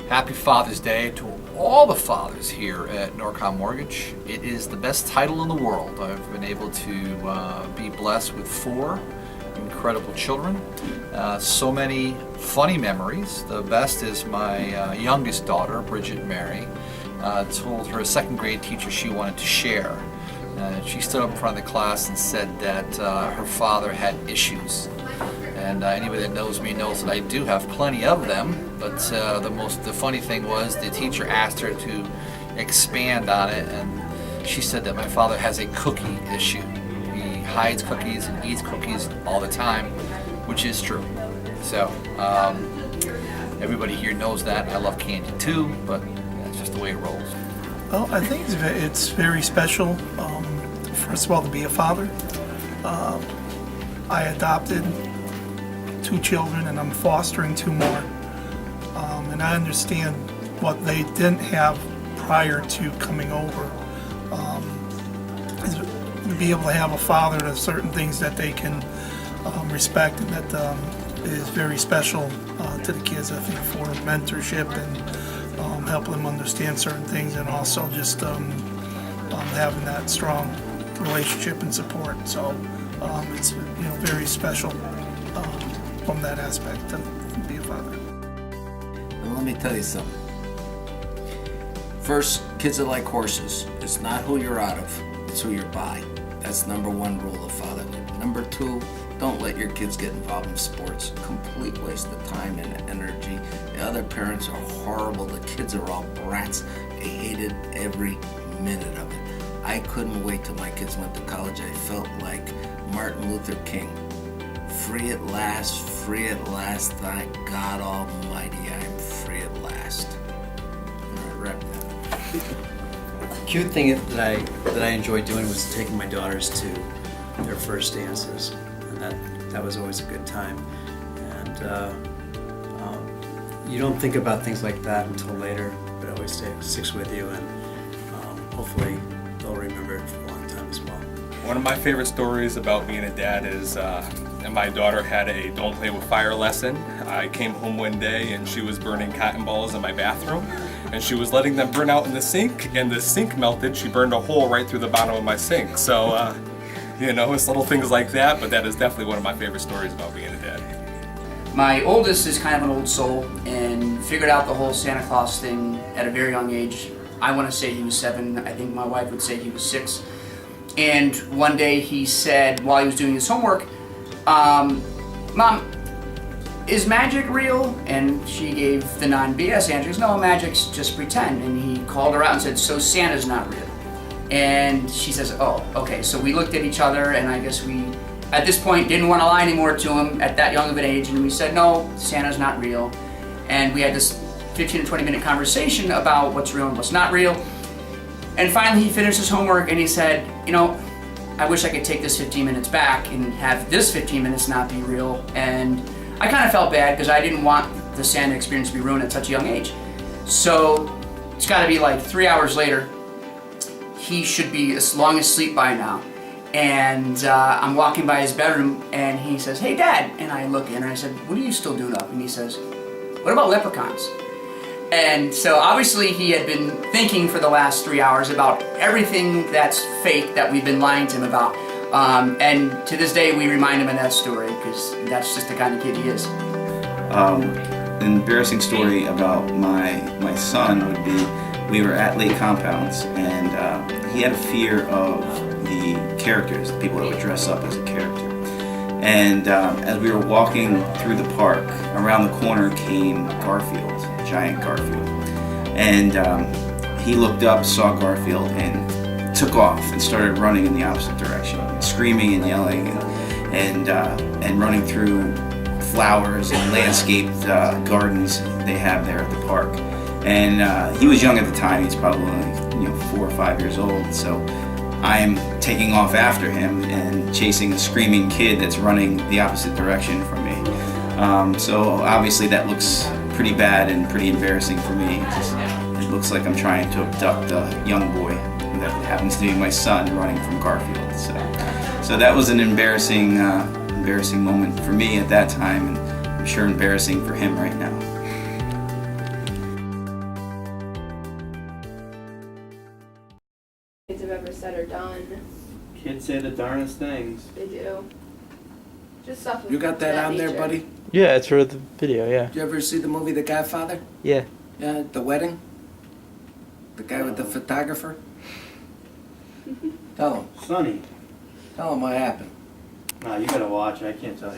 Happy Father's Day to all the fathers here at Norcom Mortgage. It is the best title in the world. I've been able to be blessed with 4 incredible children. So many funny memories. The best is my youngest daughter, Bridget Mary, told her 2nd grade teacher she wanted to share. She stood up in front of the class and said that her father had issues. And anybody that knows me knows that I do have plenty of them, but the funny thing was the teacher asked her to expand on it, and she said that my father has a cookie issue. He hides cookies and eats cookies all the time, which is true. So everybody here knows that. I love candy too, but that's just the way it rolls. Well, I think it's very special, first of all, to be a father. I adopted 2 children and I'm fostering 2 more. And I understand what they didn't have prior to coming over. Is to be able to have a father, there's certain things that they can respect, and that is very special to the kids, I think, for mentorship and helping them understand certain things, and also just having that strong relationship and support. So it's very special from that aspect to be a father. And let me tell you something. First, kids are like horses. It's not who you're out of, it's who you're by. That's number 1 rule of fatherhood. Number 2, don't let your kids get involved in sports. Complete waste of time and energy. The other parents are horrible. The kids are all brats. They hated every minute of it. I couldn't wait till my kids went to college. I felt like Martin Luther King. Free at last, free at last. Thank God Almighty, I'm free at last. Rep that. Cute thing that I enjoyed doing was taking my daughters to their first dances, and that was always a good time. And you don't think about things like that until later, but it always sticks with you, and hopefully they'll remember it for a long time as well. One of my favorite stories about being a dad is my daughter had a don't play with fire lesson. I came home one day and she was burning cotton balls in my bathroom, and she was letting them burn out in the sink, and the sink melted. She burned a hole right through the bottom of my sink. So, it's little things like that, but that is definitely one of my favorite stories about being a dad. My oldest is kind of an old soul and figured out the whole Santa Claus thing at a very young age. I want to say he was 7. I think my wife would say he was 6. And one day he said, while he was doing his homework, Mom, is magic real? And she gave the non-BS answer. She goes, no, magic's just pretend. And he called her out and said, so Santa's not real. And she says, oh, okay. So we looked at each other, and I guess we, at this point, didn't want to lie anymore to him at that young of an age. And we said, no, Santa's not real. And we had this 15 to 20 minute conversation about what's real and what's not real. And finally he finished his homework and he said, I wish I could take this 15 minutes back and have this 15 minutes not be real. And I kind of felt bad because I didn't want the Santa experience to be ruined at such a young age. So it's got to be like 3 hours later. He should be long asleep by now. And I'm walking by his bedroom and he says, hey Dad. And I look in and I said, what are you still doing up? And he says, what about leprechauns? And so obviously he had been thinking for the last 3 hours about everything that's fake that we've been lying to him about. And to this day we remind him of that story because that's just the kind of kid he is. An embarrassing story about my son would be, we were at Lake Compounds, and he had a fear of the characters, the people that would dress up as a character. And as we were walking through the park, around the corner came Garfield, giant Garfield. And he looked up, saw Garfield, and took off and started running in the opposite direction, screaming and yelling and running through flowers and landscaped gardens they have there at the park. And he was young at the time. He's probably only 4 or 5 years old. So I'm taking off after him and chasing a screaming kid that's running the opposite direction from me. So obviously that looks pretty bad and pretty embarrassing for me. It looks like I'm trying to abduct a young boy that happens to be my son running from Garfield. So that was an embarrassing moment for me at that time, and I'm sure embarrassing for him right now. kids have ever said or done. Kids say the darndest things. They do. Just stuff. You got that on there, nature. buddy? Yeah, it's for the video, yeah. Did you ever see the movie The Godfather? Yeah. Yeah, the wedding? The guy with the photographer? Tell him Sonny, what happened. nah, you gotta watch it. I can't tell you.